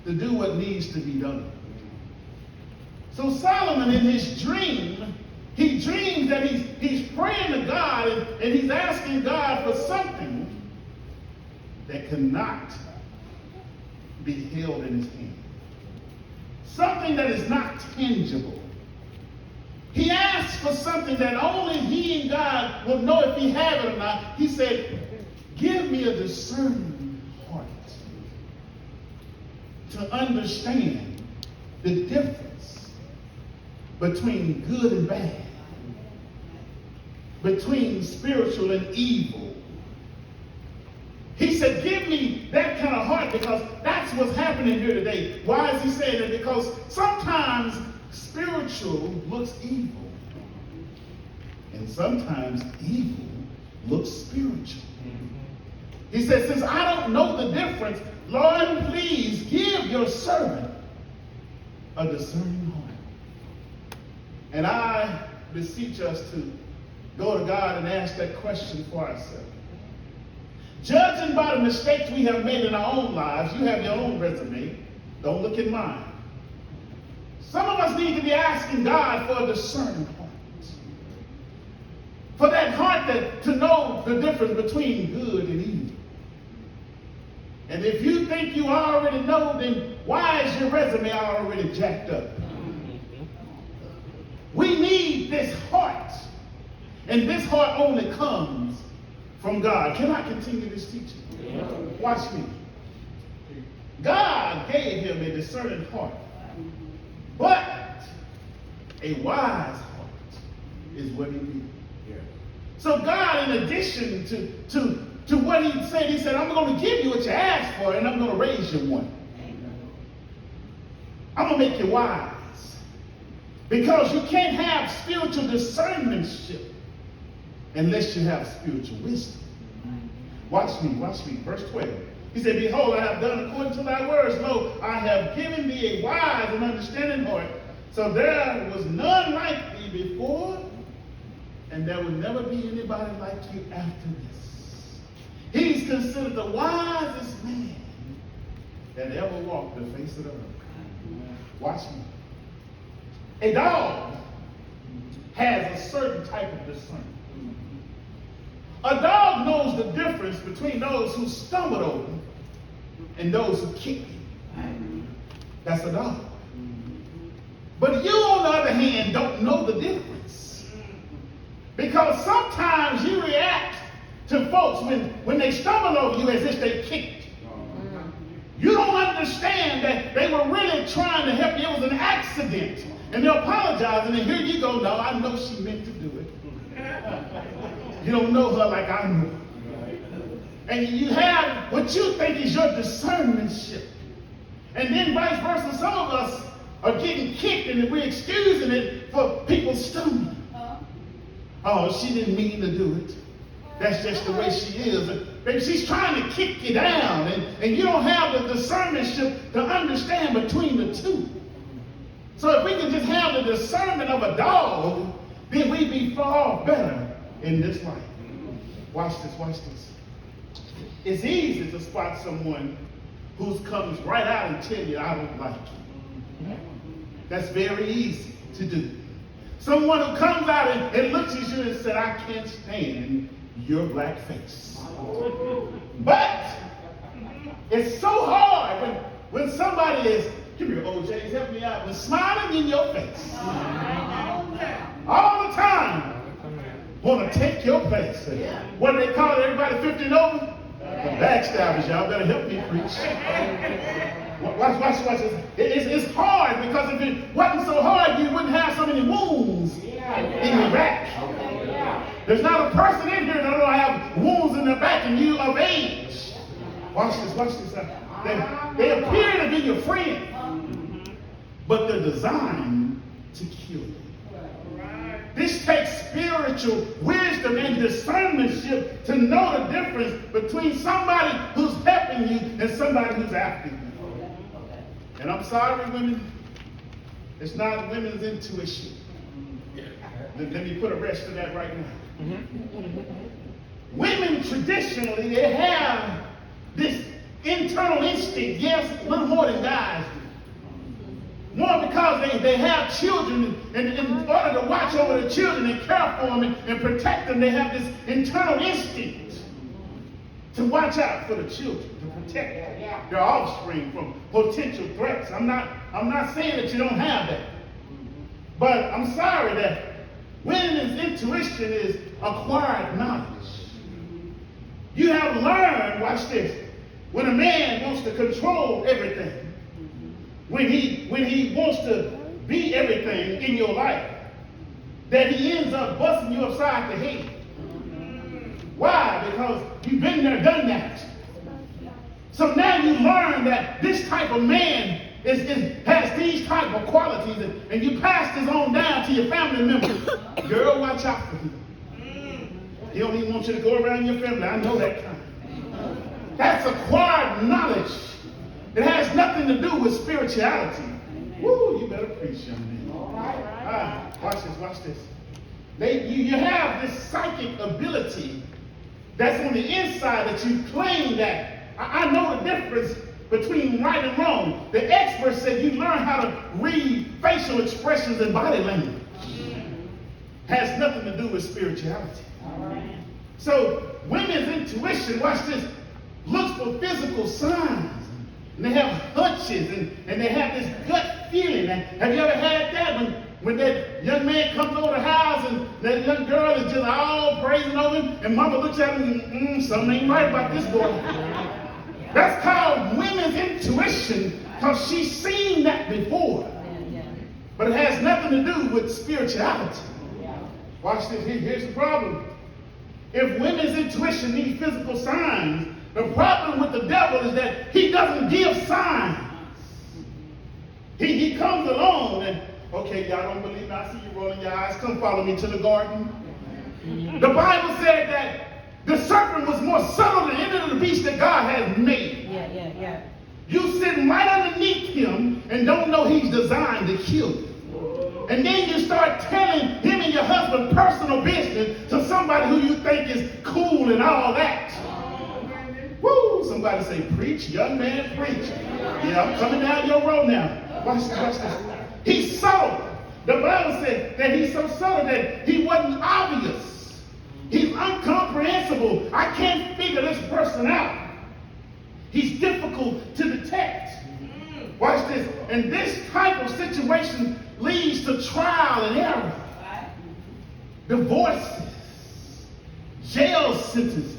to do what needs to be done. So Solomon, in his dream, he dreams that he's praying to God and he's asking God for something that cannot be held in his hand. Something that is not tangible. He asked for something that only he and God will know if he have it or not. He said, give me a discerning heart to understand the difference between good and bad, between spiritual and evil. He said, give me that kind of heart, because that's what's happening here today. Why is he saying that? Because sometimes spiritual looks evil, and sometimes evil looks spiritual. He said, since I don't know the difference, Lord, please give your servant a discerning heart. And I beseech us to go to God and ask that question for ourselves. Judging by the mistakes we have made in our own lives, you have your own resume. Don't look at mine. Some of us need to be asking God for a discerning heart. For that heart to know the difference between good and evil. And if you think you already know, then why is your resume already jacked up? We need this heart. And this heart only comes from God. Can I continue this teaching? Yeah. Watch me. God gave him a discerning heart. But a wise heart is what he needed. Yeah. So God, in addition to what he said, I'm going to give you what you asked for, and I'm going to raise you one. I'm going to make you wise. Because you can't have spiritual discernmentship unless you have spiritual wisdom. Watch me. Verse 12. He said, behold, I have done according to thy words. Lo, I have given thee a wise and understanding heart. So there was none like thee before, and there will never be anybody like you after this. He's considered the wisest man that ever walked the face of the earth. Watch me. A dog has a certain type of discernment. A dog knows the difference between those who stumbled over and those who kicked him. That's a dog. But you, on the other hand, don't know the difference. Because sometimes you react to folks when they stumble over you as if they kicked you. You don't understand that they were really trying to help you. It was an accident. And they're apologizing, and here you go, no, I know she meant to do it. You don't know her like I know her. And you have what you think is your discernmentship. And then vice versa, some of us are getting kicked and we're excusing it for people stumbling. Oh, she didn't mean to do it. That's just the way she is. Baby, she's trying to kick you down, and you don't have the discernmentship to understand between the two. So if we can just have the discernment of a dog, then we'd be far better in this life. Watch this. It's easy to spot someone who comes right out and tell you, I don't like you. That's very easy to do. Someone who comes out and looks at you and says, I can't stand your black face. But it's so hard when somebody is, come here, OJ, help me out, when smiling in your face. All the time. Want to take your place. What do they call it? Everybody 50 and over? Backstabbers, y'all better help me preach. Watch this. It's hard, because if it wasn't so hard, you wouldn't have so many wounds in your back. There's not a person in here that don't have wounds in their back, and you of age. Watch this. They appear to be your friend, but they're designed to kill you. This takes spiritual wisdom and discernmentship to know the difference between somebody who's helping you and somebody who's after you. And I'm sorry, women, it's not women's intuition. Let me put a rest to that right now. Women traditionally, they have this internal instinct, yes, a little more than guys do. More because they have children, and in order to watch over the children and care for them and protect them, they have this internal instinct to watch out for the children, to protect their offspring from potential threats. I'm not saying that you don't have that. But I'm sorry that women's intuition is acquired knowledge. You have learned, watch this, when a man wants to control everything, when he wants to be everything in your life, that he ends up busting you upside the head. Why? Because you've been there, done that. So now you learn that this type of man has these type of qualities, and you pass this on down to your family members. Girl, watch out for him. He don't even want you to go around your family. I know that kind. That's acquired knowledge. It has nothing to do with spirituality. Woo, you better preach, young man. Watch this. You have this psychic ability that's on the inside that you claim that I know the difference between right and wrong. The experts said you learn how to read facial expressions and body language. Has nothing to do with spirituality. So women's intuition, watch this, looks for physical signs. And they have hunches and they have this gut feeling. Have you ever had that when that young man comes over the house and that young girl is just all praising over him and mama looks at him and something ain't right about this boy. That's called women's intuition because she's seen that before. But it has nothing to do with spirituality. Watch this. Here's the problem. If women's intuition needs physical signs, the problem with the devil is that he doesn't give signs. He comes along and, okay, y'all don't believe me? I see you rolling your eyes. Come follow me to the garden. The Bible said that the serpent was more subtle than any of the beasts that God has made. Yeah. You sitting right underneath him and don't know he's designed to kill you. And then you start telling him and your husband personal business to somebody who you think is cool and all that. Woo! Somebody say, preach, young man, preach. Yeah, I'm coming down your road now. Watch this. He's subtle. The Bible said that he's so subtle that he wasn't obvious. He's incomprehensible. I can't figure this person out. He's difficult to detect. Watch this. And this type of situation leads to trial and error. Divorces, jail sentences,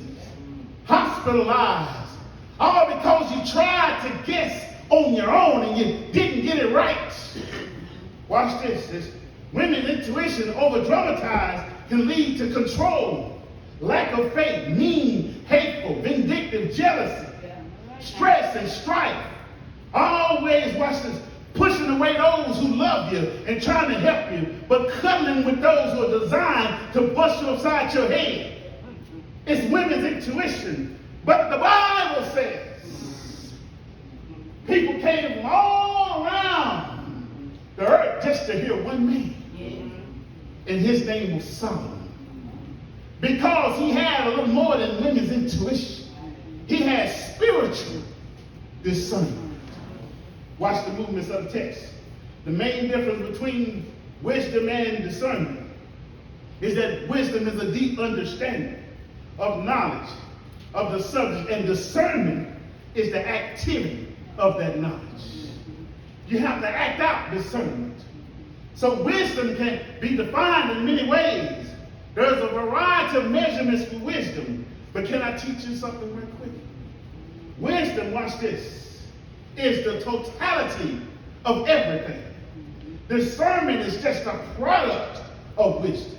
hospitalized, all because you tried to guess on your own and you didn't get it right. Watch this. This women's intuition over-dramatized can lead to control, lack of faith, mean, hateful, vindictive, jealousy, stress and strife. Always, watch this, pushing away those who love you and trying to help you, but cuddling with those who are designed to bust you upside your head. It's women's intuition. But the Bible says people came from all around the earth just to hear one man. And his name was Solomon. Because he had a little more than women's intuition. He had spiritual discernment. Watch the movements of the text. The main difference between wisdom and discernment is that wisdom is a deep understanding of knowledge of the subject, and discernment is the activity of that knowledge. You have to act out discernment. So wisdom can be defined in many ways. There's a variety of measurements for wisdom, but can I teach you something real quick? Wisdom, watch this, is the totality of everything. Discernment is just a product of wisdom.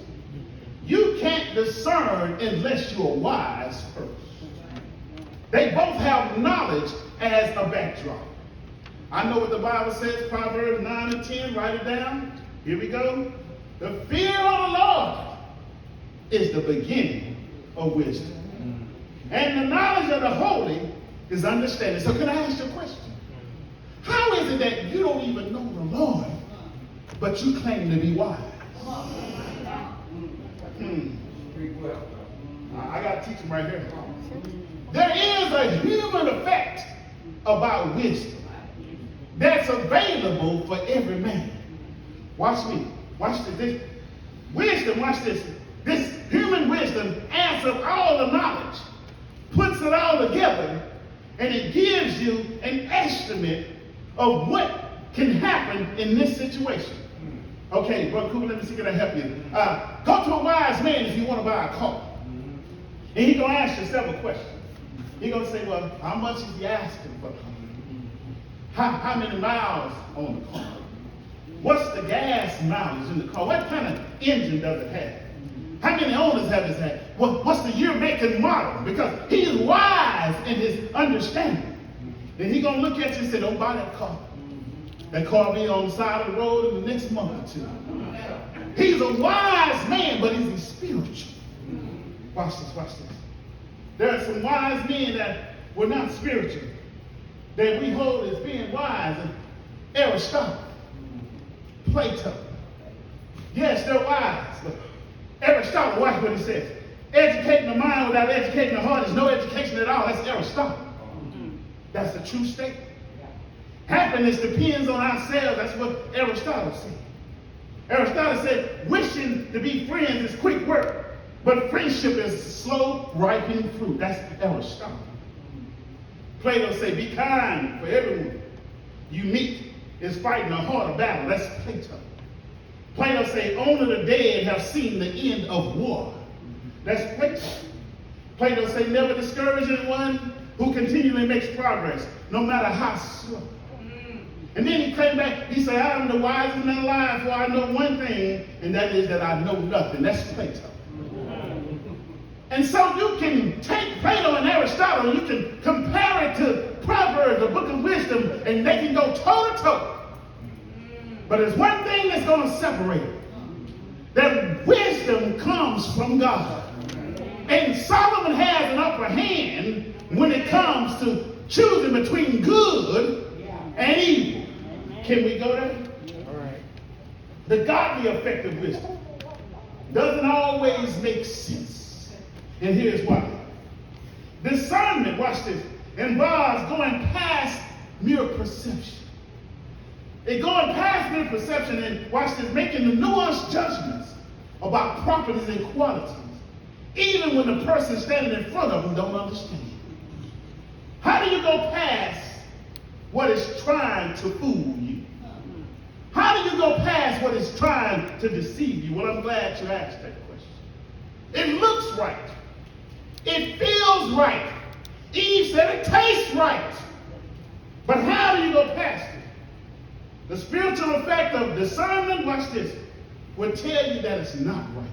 You can't discern unless you're wise first. They both have knowledge as a backdrop. I know what the Bible says, Proverbs 9 and 10, write it down. Here we go. The fear of the Lord is the beginning of wisdom. And the knowledge of the holy is understanding. So can I ask you a question? How is it that you don't even know the Lord, but you claim to be wise? I got to teach him right here. There is a human effect about wisdom that's available for every man. Watch me. Watch this. Wisdom, watch this. This human wisdom adds up all the knowledge, puts it all together, and it gives you an estimate of what can happen in this situation. Okay, Brother Cooper, let me see, can I help you? Go to a wise man if you want to buy a car. And he's going to ask you several questions. He's going to say, well, how much is he asking for the car? How many miles on the car? What's the gas mileage in the car? What kind of engine does it have? How many owners have this had? What's the year, make, and model? Because he is wise in his understanding. Then he's going to look at you and say, don't buy that car. That car will be on the side of the road in the next month or two. He's a wise man, but he's spiritual. Watch this, watch this. There are some wise men that were not spiritual, that we hold as being wise. And Aristotle, Plato. Yes, they're wise. But Aristotle, watch what he says. Educating the mind without educating the heart is no education at all. That's Aristotle. That's the true statement. Happiness depends on ourselves. That's what Aristotle said. Aristotle said, wishing to be friends is quick work, but friendship is slow ripening fruit. That's Aristotle. Plato said, be kind for everyone you meet is fighting a harder battle. That's Plato. Plato said, only the dead have seen the end of war. That's Plato. Plato said, never discourage anyone who continually makes progress, no matter how slow. And then he came back, he said, I am the wisest man alive, for I know one thing, and that is that I know nothing. That's Plato. And so you can take Plato and Aristotle, and you can compare it to Proverbs, the book of wisdom, and they can go toe to toe. But there's one thing that's going to separate it. That wisdom comes from God. And Solomon has an upper hand when it comes to choosing between good and evil. Can we go there? All right. The godly effect of wisdom doesn't always make sense. And here's why. Discernment, watch this, involves going past mere perception. It's going past mere perception and, watch this, making the nuanced judgments about properties and qualities, even when the person standing in front of them don't understand. How do you go past what is trying to fool you? How do you go past what is trying to deceive you? Well, I'm glad you asked that question. It looks right. It feels right. Eve said it tastes right. But how do you go past it? The spiritual effect of discernment, watch this, will tell you that it's not right.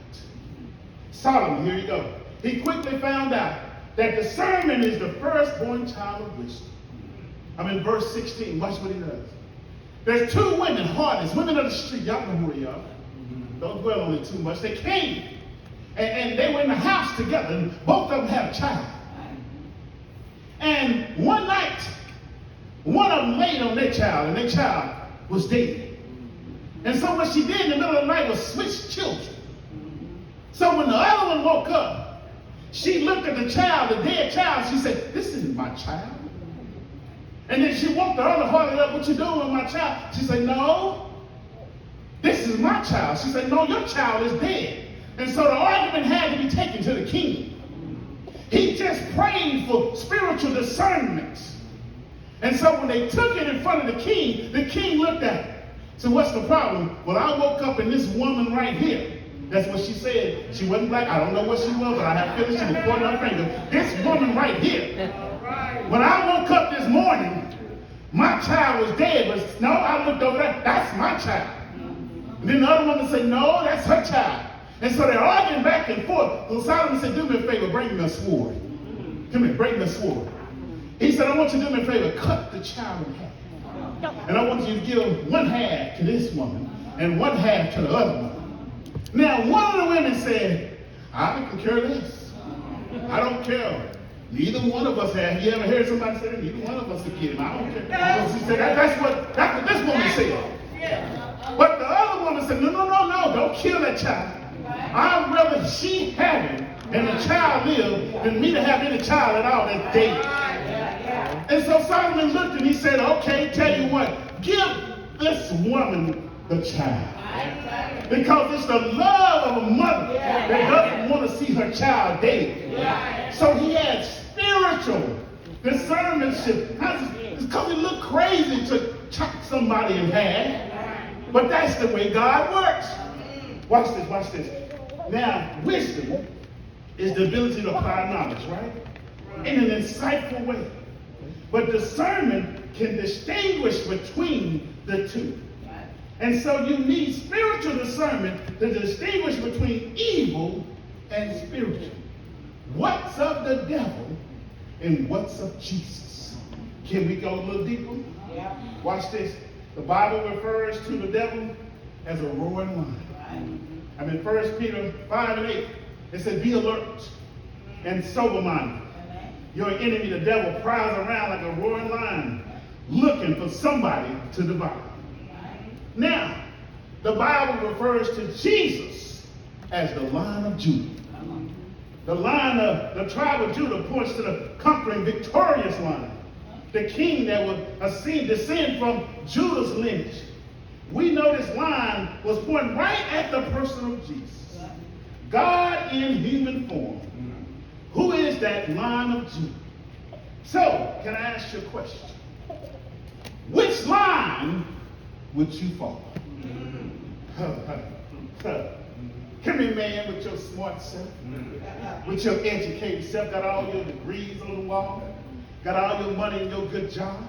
Solomon, here you go. He quickly found out that discernment is the firstborn child of wisdom. I'm in verse 16. Watch what he does. There's two women, hardest, women of the street. Y'all know who they are. Don't dwell on it too much. They came, and they were in the house together, and both of them had a child. And one night, one of them laid on their child, and their child was dead. And so what she did in the middle of the night was switch children. So when the other one woke up, she looked at the child, the dead child, she said, this isn't my child. And then she woke the other heart up, what you doing with my child? She said, no, this is my child. She said, no, your child is dead. And so the argument had to be taken to the king. He just prayed for spiritual discernment. And so when they took it in front of the king looked at it. So what's the problem? Well, I woke up in this woman right here. That's what she said. She wasn't black. I don't know what she was, but I have feelings she was pointing her finger. This woman right here. When I woke up this morning, my child was dead, but no, I looked over there, that's my child. And then the other woman said, no, that's her child. And so they're arguing back and forth. So Solomon said, do me a favor, bring me a sword. Come here, bring me a sword. He said, I want you to do me a favor, cut the child in half. And I want you to give one half to this woman and one half to the other one. Now, one of the women said, I can care less. I don't care. Neither one of us have. You ever heard somebody say that? Neither one of us will get him. I don't care. She said, that's what this woman said. But the other woman said, no, don't kill that child. I'd rather she have it and the child live than me to have any child at all that's dead. And so Solomon looked and he said, okay, tell you what, give this woman the child. Because it's the love of a mother that doesn't want to see her child dead. So he had spiritual discernment. Because it looked crazy to chop somebody in half. But that's the way God works. Watch this, watch this. Now, wisdom is the ability to apply knowledge, right? In an insightful way. But discernment can distinguish between the two. And so you need spiritual discernment to distinguish between evil and spiritual. What's of the devil and what's of Jesus? Can we go a little deeper? Yeah. Watch this. The Bible refers to the devil as a roaring lion. I mean, 1 Peter 5 and 8, it says, be alert and sober-minded. Your enemy, the devil, prowls around like a roaring lion, looking for somebody to devour. Now, the Bible refers to Jesus as the Lion of Judah. The Lion of the tribe of Judah points to the conquering, victorious Lion, the king that would descend from Judah's lineage. We know this lion was pointing right at the person of Jesus. God in human form. Who is that Lion of Judah? So, can I ask you a question? Which line would you follow? Come here, man, with your smart self, with your educated self, got all your degrees on the wall, got all your money and your good job.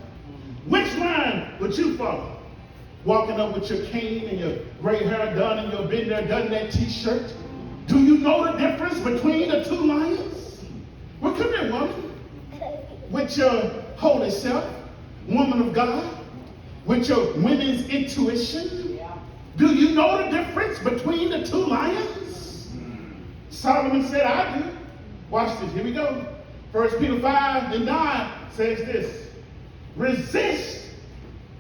Which line would you follow? Walking up with your cane and your gray hair done and your been there, done that t-shirt. Do you know the difference between the two lions? Well, come here, woman. With your holy self, woman of God, with your women's intuition. Do you know the difference between the two lions? Solomon said, I do. Watch this. Here we go. 1 Peter 5 and 9 says this. Resist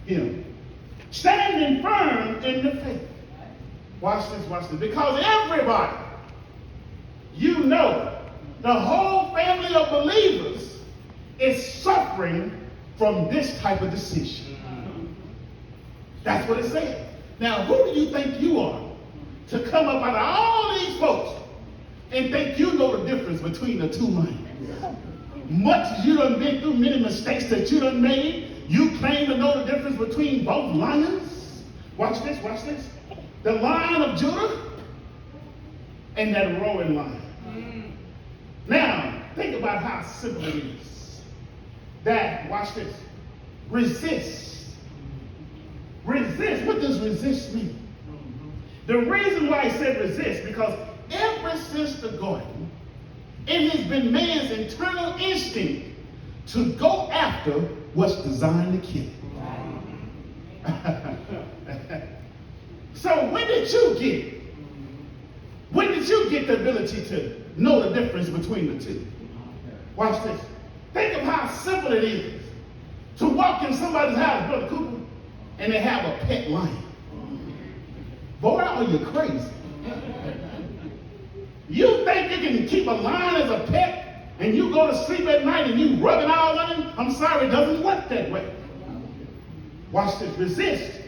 him, standing firm in the faith. Watch this, watch this. Because everybody, you know, the whole family of believers is suffering from this type of decision. That's what it said. Now, who do you think you are to come up out of all these folks and think you know the difference between the two lions? Much as you done been through, many mistakes that you done made, you claim to know the difference between both lions? Watch this, watch this. The Lion of Judah and that roaring lion. Now, think about how simple it is. That, watch this, resist. Resist. What does resist mean? The reason why I said resist, because ever since the garden, it has been man's internal instinct to go after what's designed to kill him. So when did you get the ability to know the difference between the two? Watch this. Think of how simple it is to walk in somebody's house, Brother Cooper, and they have a pet lion. Boy, are you crazy? You think you can keep a lion as a pet and you go to sleep at night and you rubbing all on him? I'm sorry, it doesn't work that way. Watch this. Resist.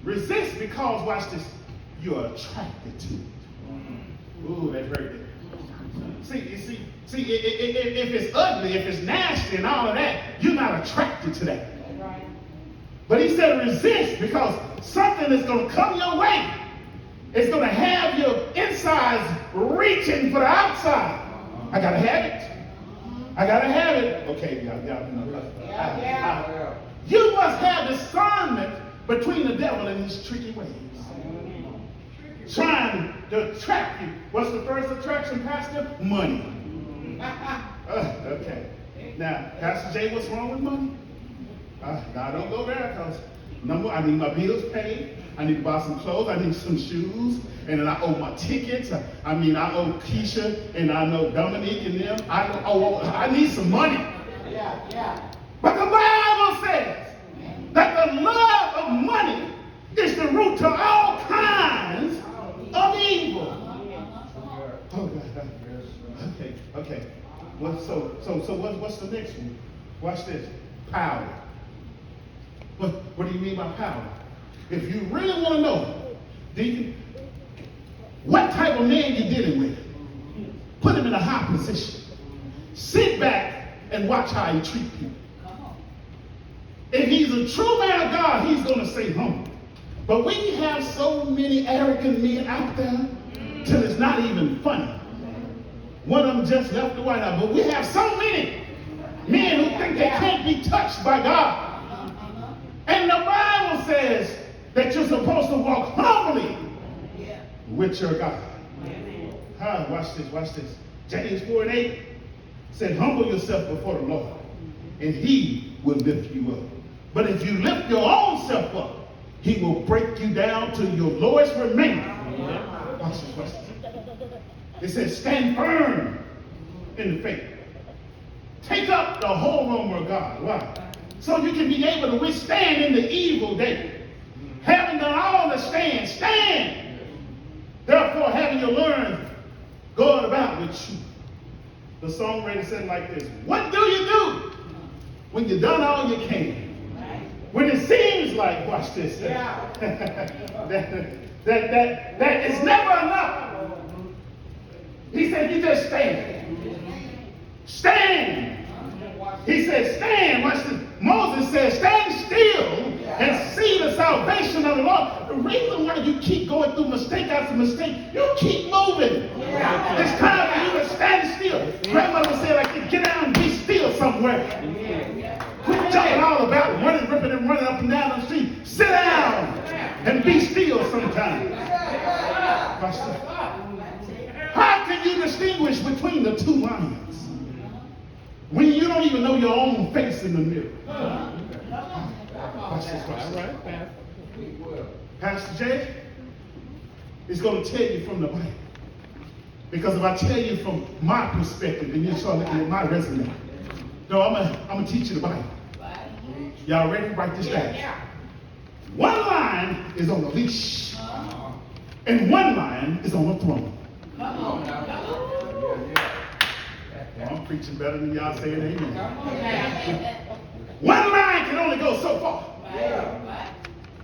Resist because, watch this, you're attracted to it. Ooh, that hurt it. See, if it's ugly, if it's nasty and all of that, you're not attracted to that. But he said resist because something is going to come your way. It's going to have your insides reaching for the outside. I got to have it. I got to have it. Okay, yeah. You must have discernment between the devil and his tricky ways. Trying to attract you. What's the first attraction, Pastor? Money. Okay. Now, Pastor Jay, what's wrong with money? Now, don't go there because, number one, I need my bills paid. I need to buy some clothes. I need some shoes. And then I owe my tickets. I owe Keisha and I know Dominique and them. I need some money. Yeah. But the Bible says that the love of money is the root to all kinds of evil. Oh, God. Okay. Well, so what's the next one? Watch this. Power. What do you mean by power? If you really want to know, deacon, what type of man you're dealing with, put him in a high position. Sit back and watch how he treats people. If he's a true man of God, he's going to stay humble. But we have so many arrogant men out there till it's not even funny. One of them just left the White House. But we have so many men who think they can't be touched by God. And the Bible says that you're supposed to walk humbly with your God. Watch this. James 4:8 said, humble yourself before the Lord, and he will lift you up. But if you lift your own self up, he will break you down to your lowest remains. Watch this. It says, stand firm in the faith. Take up the whole armor of God. Why? So you can be able to withstand in the evil day. Having done all to stand. Therefore, having you learned, going about with truth. The songwriter said like this, what do you do when you've done all you can? When it seems like, watch this, that it's never enough. He said, you just stand. Stand. He said, stand. Watch this. Moses said, stand still and see the salvation of the Lord. The reason why you keep going through mistake after mistake, you keep moving. It's time for you to stand still. Grandmother said, like, get down and be still somewhere. Quit jumping all about, running, ripping, and running up and down the street. Sit down and be still sometimes. Watch this. How can you distinguish between the two lions when you don't even know your own face in the mirror? Watch this. Pastor Jay is going to tell you from the Bible. Because if I tell you from my perspective, then you start looking at my resume. No, I'm going to teach you the Bible. Y'all ready? Write this down. One lion is on the leash, and one lion is on the throne. Well, I'm preaching better than y'all saying amen. One lion can only go so far.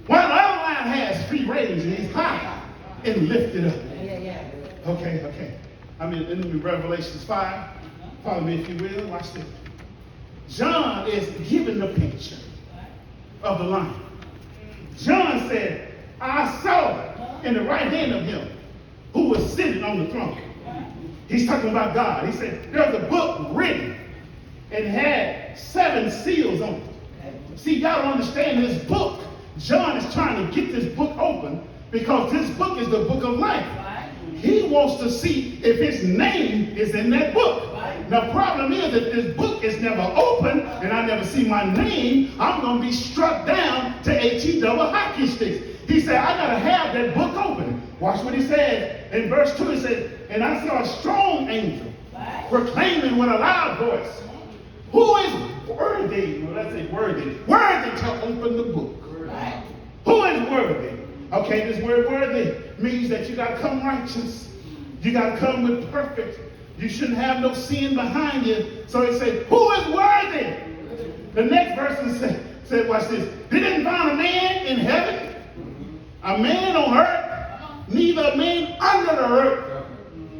While the other lion has free range and he's high and lifted up. Okay. I'm in Revelations 5. Follow me if you will. Watch this. John is giving the picture of the lion. John said, I saw in the right hand of him who was sitting on the throne. He's talking about God. He said, there's a book written and had 7 seals on it. See, y'all don't understand this book. John is trying to get this book open because this book is the book of life. He wants to see if his name is in that book. The problem is that this book is never open and I never see my name, I'm going to be struck down to HE double hockey sticks. He said, I got to have that book open. Watch what he said. In verse 2, he said, and I saw a strong angel proclaiming with a loud voice, who is worthy? Well, let's say worthy to open the book. Who is worthy? Okay, this word worthy means that you got to come righteous. You got to come with perfect. You shouldn't have no sin behind you. So he said, who is worthy? The next verse said, watch this. They didn't find a man in heaven, a man on earth, neither a man under the earth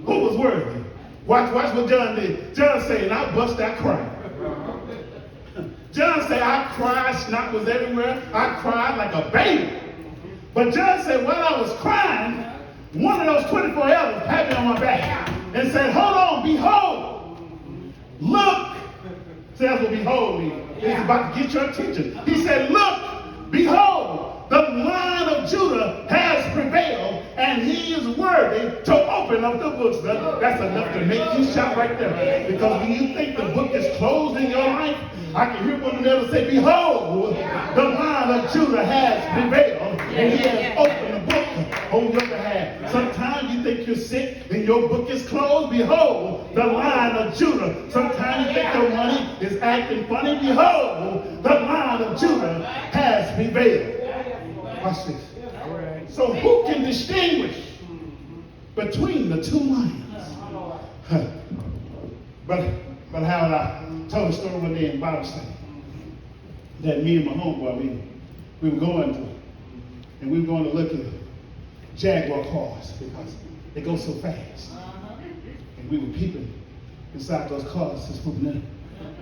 who was worthy. Watch what John did. John said, and I bust out crying. John said, I cried, snot was everywhere. I cried like a baby. But John said, while I was crying, one of those 24 elders pat me on my back and said, hold on, behold, look. Says, well, behold me. It's about to get your attention. He said, look, behold, the Lion of Judah has prevailed, and he is worthy to open up the books. That's enough to make you shout right there. Because when you think the book is closed in your life, I can hear one of the others say, behold, the Lion of Judah has prevailed, and he has opened the book on your behalf. Sometimes you think you're sick and your book is closed. Behold, the Lion of Judah. Sometimes you think your money is acting funny. Behold, the Lion of Judah has prevailed. Watch this. So who can distinguish between the two lions? But how would I told a story one day in Bible study that me and my homeboy, we were going to, and we were going to look at Jaguar cars because they go so fast. And we were peeping inside those cars, just moving in.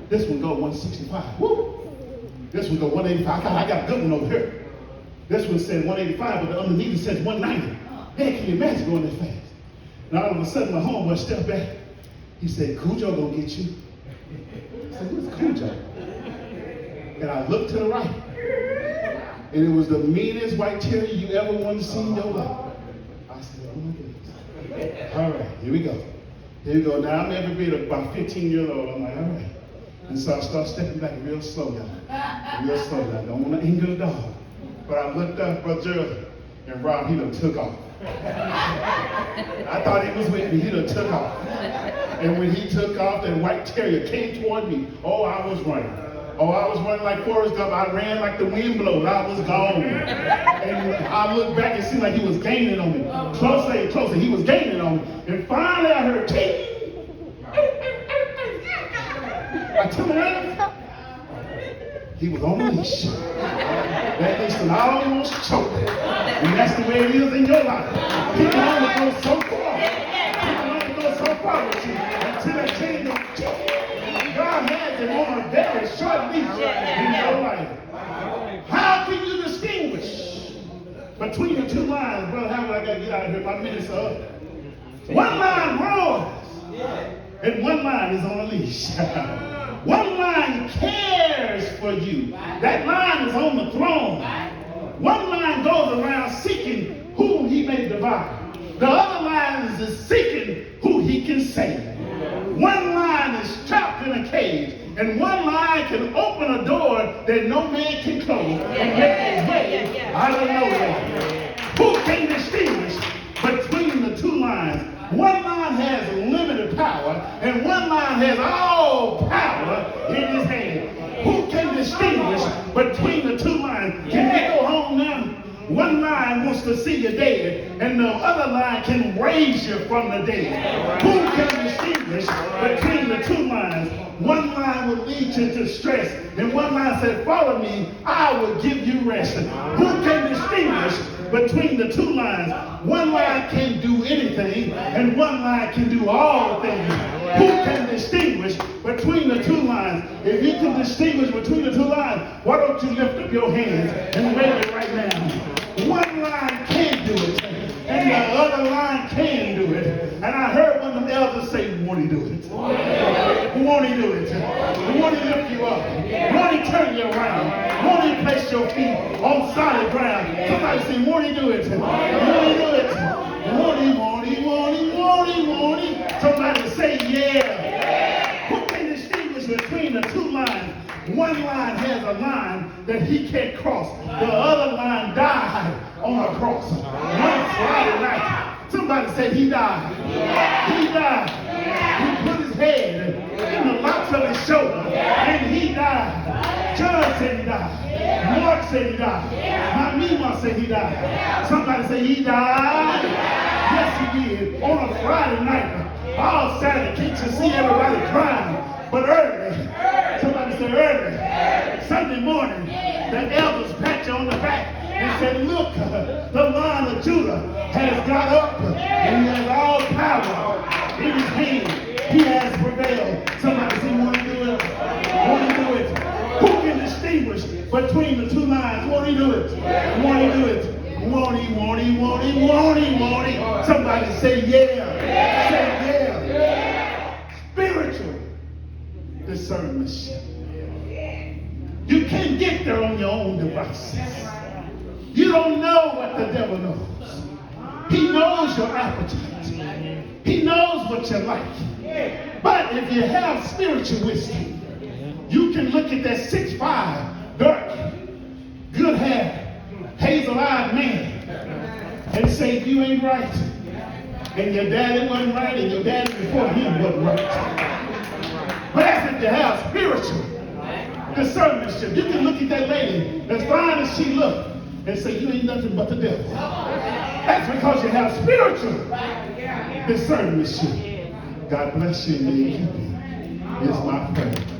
This one go 165. Woo! This one go 185. I got a good one over here. This one said 185, but underneath it says 190. Hey, can you imagine going that fast? And all of a sudden, my homeboy stepped back. He said, Cujo gonna get you. I said, who's Cujo? And I looked to the right. And it was the meanest white terrier you ever wanted to see in your life. I said, oh my goodness. All right, here we go. Here we go. Now I'm every bit about 15 years old. I'm like, all right. And so I start stepping back real slow, y'all. Real slow, y'all. Don't want to anger the dog. But I looked up, Brother Gerald, and Rob, he done took off. I thought he was with me. He done took off. And when he took off, that white terrier came toward me. Oh, I was running. Oh, I was running like Forrest Gump. I ran like the wind blows. I was gone. And I looked back and seemed like he was gaining on me. Closer and closer, he was gaining on me. And finally I heard, ting! I turned around. He was on the leash. That leash was almost choked. And that's the way it is in your life. People only go so far. People only go so far with you until that chain don't choke. God has it on a very short leash in your life. How can you distinguish between the two lines? Brother, how would I got to get out of here? My minutes are up. One line roars, and one line is on a leash. One line cares for you. That line is on the throne. One line goes around seeking whom he may devour. The other line is seeking who he can save. One line is trapped in a cage, and one line can open a door that no man can close and make his way out of nowhere. Who can distinguish between the two lines? One line has limited power, and one line has all power in his hand. Who can distinguish between the two lines? Can they go home now? One line wants to see you dead, and the other line can raise you from the dead. Who can distinguish between the two lines? One line will lead you to stress, and one line said, follow me, I will give you rest. Who can distinguish between the two lines? One line can do anything, and one line can do all things. Who can distinguish between the two lines? If you can distinguish between the two lines, why don't you lift up your hands and wave it right now? One line can do it, and the other line can do it. And I heard one of the elders say, won't he do it? Won't he do it? Won't he lift you up? Won't he turn you around? Won't he place your feet on solid ground? Somebody say, won't he do it? Won't he do it? Won't he, won't he, won't he, won't he, won't he? Somebody say, yeah. Who can distinguish between the two lines? One line has a line that he can't cross. The other line died on a cross. One Friday night. Somebody said he died. He died. He put his head in the locks of his shoulder, and he died. John said he died. Mark said he died. My Mima said he died. Somebody said he died. Yes, he did. On a Friday night. All Saturday, can't you see everybody crying? But early, somebody said early, Sunday morning, the elders pat you on the back and said, look, the Lion of Judah has got up and he has all power in his hand. He has prevailed. Somebody say, won't he do it? Won't he do it? Who can distinguish between the two lines? Won't he do it? Won't he do it? Won't he, won't he, won't he, won't he, won't he? Somebody say, yeah. Say, yeah. Spiritual discernment. You can't get there on your own devices. You don't know what the devil knows. He knows your appetite. He knows what you like. But if you have spiritual wisdom, you can look at that 6'5", dark, good hair, hazel-eyed man and say, if you ain't right, and your daddy wasn't right, and your daddy before him wasn't right. But that's if you have spiritual discernment. You can look at that lady, as fine as she looked, and say, you ain't nothing but the devil. That's because you have spiritual discernment. God bless you and may He keep you. It's my prayer.